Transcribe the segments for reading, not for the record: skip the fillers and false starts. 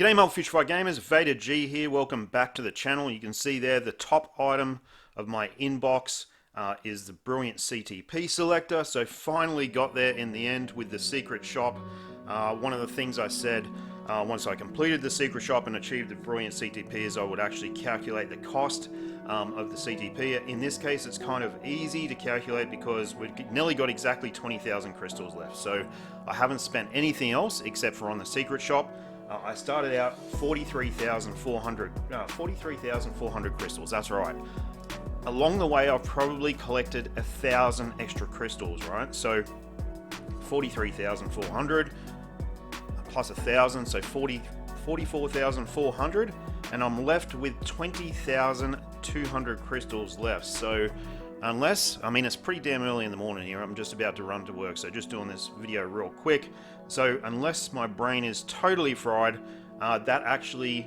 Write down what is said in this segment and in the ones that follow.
G'day Multifish Fight Gamers, VaderG here, welcome back to the channel. You can see there the top item of my inbox is the Brilliant CTP selector. So finally got there in the end with the secret shop. One of the things I said once I completed the secret shop and achieved the Brilliant CTP is I would actually calculate the cost of the CTP. In this case it's kind of easy to calculate because we've nearly got exactly 20,000 crystals left. So I haven't spent anything else except for on the secret shop. I started out 43,400 crystals, that's right. Along the way I've probably collected 1,000 extra crystals, right? So 43,400 plus 1,000, so 44,400, and I'm left with 20,200 crystals left. So unless, I mean, it's pretty damn early in the morning here, I'm just about to run to work, so just doing this video real quick. So unless my brain is totally fried, that actually,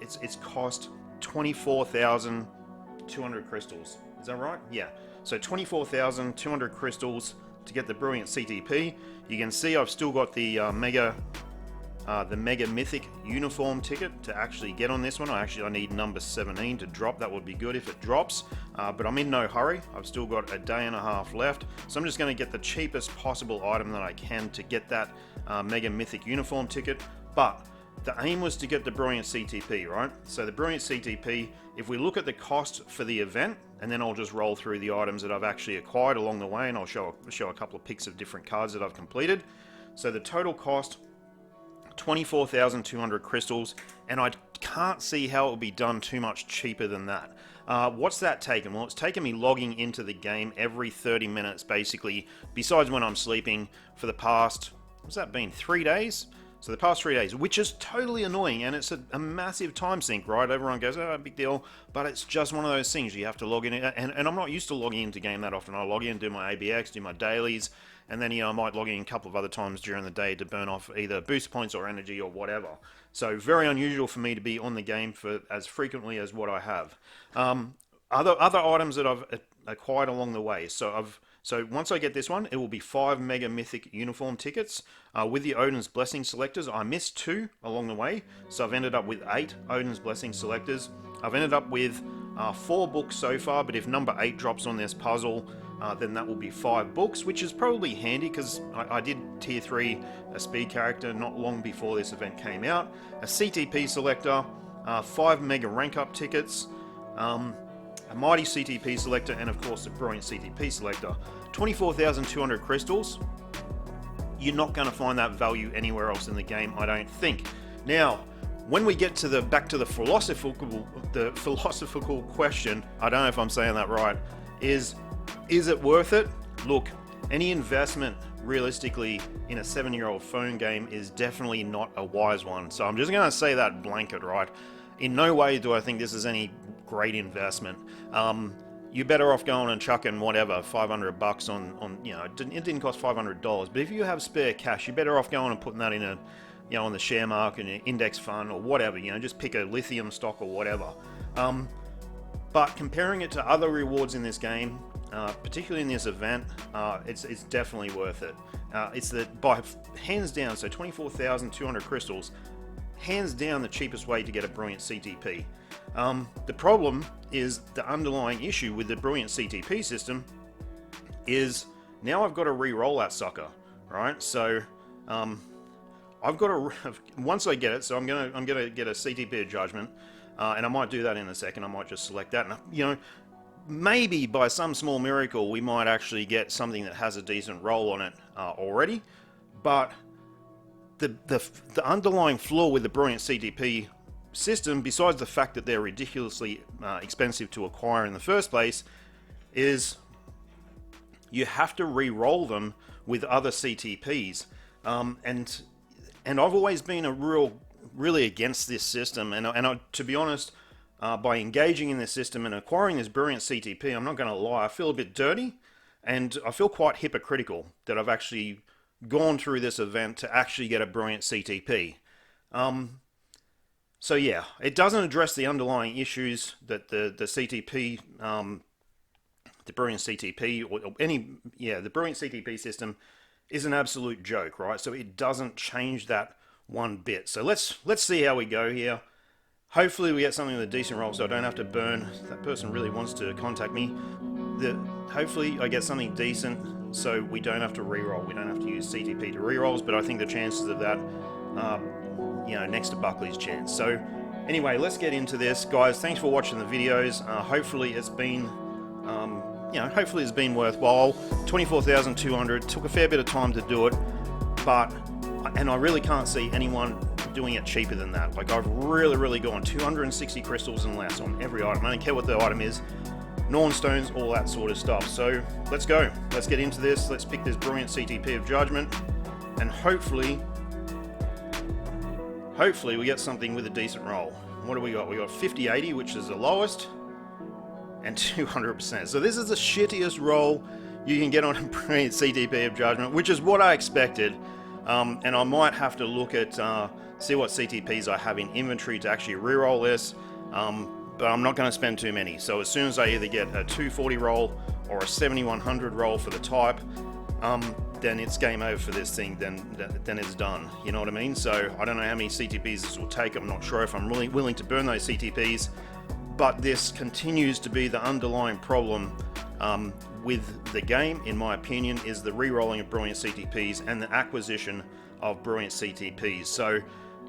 it's cost 24,200 crystals. Is that right? Yeah. So 24,200 crystals to get the Brilliant CTP. You can see I've still got the Mega Mythic uniform ticket to actually get on this one. I need number 17 to drop. That would be good if it drops, but I'm in no hurry. I've still got a day and a half left, so I'm just going to get the cheapest possible item that I can to get that Mega Mythic uniform ticket. But the aim was to get the Brilliant CTP, right? So the Brilliant CTP, if we look at the cost for the event, and then I'll just roll through the items that I've actually acquired along the way, and I'll show a couple of pics of different cards that I've completed. So the total cost, 24,200 crystals, and I can't see how it will be done too much cheaper than that. What's that taken? Well, it's taken me logging into the game every 30 minutes, basically, besides when I'm sleeping, for the past, what's that been, 3 days? So the past 3 days, which is totally annoying, and it's a massive time sink, right? Everyone goes, oh, big deal, but it's just one of those things. You have to log in, and I'm not used to logging into game that often. I log in, do my ABX, do my dailies, and then, I might log in a couple of other times during the day to burn off either boost points or energy or whatever. So very unusual for me to be on the game for as frequently as what I have. Other items that I've acquired along the way. So once I get this one, it will be 5 Mega Mythic uniform tickets. With the Odin's Blessing selectors, I missed 2 along the way, so I've ended up with 8 Odin's Blessing selectors. I've ended up with 4 books so far, but if number 8 drops on this puzzle, then that will be 5 books, which is probably handy because I did tier 3 a speed character not long before this event came out. A CTP selector, 5 Mega Rank Up tickets, a Mighty CTP selector, and of course the Brilliant CTP selector. 24,200 crystals. You're not going to find that value anywhere else in the game, I don't think. Now, when we get to back to the philosophical question, I don't know if I'm saying that right, is it worth it? Look, any investment realistically in a 7-year-old phone game is definitely not a wise one. So I'm just going to say that blanket, right? In no way do I think this is any great investment. You're better off going and chucking whatever, 500 bucks on it didn't cost $500, but if you have spare cash, you're better off going and putting that in a, on the share market, an index fund or whatever, just pick a lithium stock or whatever. But comparing it to other rewards in this game, particularly in this event, it's definitely worth it. It's by hands down, so 24,200 crystals, hands down the cheapest way to get a Brilliant CTP. The problem is the underlying issue with the Brilliant CTP system is now I've got to re-roll that sucker, right? So I've got to, once I get it, so I'm gonna get a CTP judgment, and I might do that in a second. I might just select that, and maybe by some small miracle we might actually get something that has a decent roll on it already. But the underlying flaw with the Brilliant CTP system, besides the fact that they're ridiculously expensive to acquire in the first place, is you have to re-roll them with other CTPs, and I've always been really against this system, and to be honest, by engaging in this system and acquiring this Brilliant CTP, I'm not going to lie, I feel a bit dirty, and I feel quite hypocritical that I've actually gone through this event to actually get a Brilliant CTP. So yeah, it doesn't address the underlying issues that the CTP, the Brilliant CTP, the Brilliant CTP system is an absolute joke, right? So it doesn't change that one bit. So let's see how we go here. Hopefully we get something with a decent roll so I don't have to burn. If that person really wants to contact me, hopefully I get something decent so we don't have to reroll. We don't have to use CTP to rerolls, but I think the chances of that are, next to Buckley's chance. So anyway, let's get into this. Guys, thanks for watching the videos. Hopefully it's been hopefully it's been worthwhile. 24,200, took a fair bit of time to do it, and I really can't see anyone doing it cheaper than that. Like, I've really gone 260 crystals and less on every item. I don't care what the item is, Norn stones, all that sort of stuff. So let's go. Let's get into this. Let's pick this Brilliant CTP of Judgment, and hopefully we get something with a decent roll. What do we got? We got 50/80, which is the lowest, and 200%. So this is the shittiest roll you can get on a Brilliant CTP of Judgment, which is what I expected. And I might have to look at, see what CTPs I have in inventory to actually reroll this, but I'm not going to spend too many. So as soon as I either get a 240 roll or a 7100 roll for the type, then it's game over for this thing, then it's done. You know what I mean? So I don't know how many CTPs this will take. I'm not sure if I'm really willing to burn those CTPs, but this continues to be the underlying problem with the game, in my opinion, is the re-rolling of Brilliant CTPs and the acquisition of Brilliant CTPs. So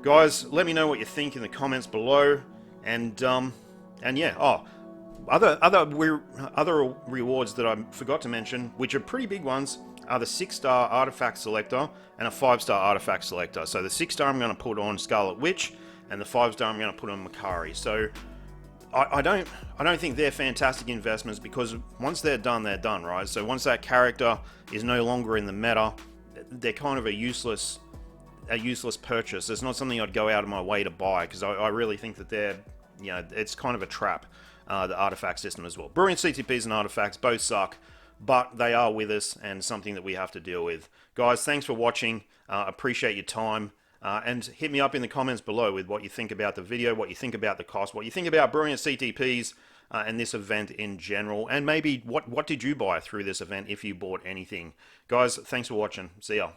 guys, let me know what you think in the comments below, and yeah, other rewards that I forgot to mention, which are pretty big ones, are the 6-star artifact selector and a 5-star artifact selector. So the 6-star I'm going to put on Scarlet Witch, and the 5-star I'm going to put on Makari. So I don't think they're fantastic investments, because once they're done, right? So once that character is no longer in the meta, they're kind of a useless purchase. It's not something I'd go out of my way to buy, because I really think that they're, it's kind of a trap, the artifact system as well. Brilliant CTPs and artifacts both suck, but they are with us and something that we have to deal with. Guys, thanks for watching. Appreciate your time. And hit me up in the comments below with what you think about the video, what you think about the cost, what you think about Brilliant CTPs and this event in general, and maybe what did you buy through this event if you bought anything. Guys, thanks for watching. See ya.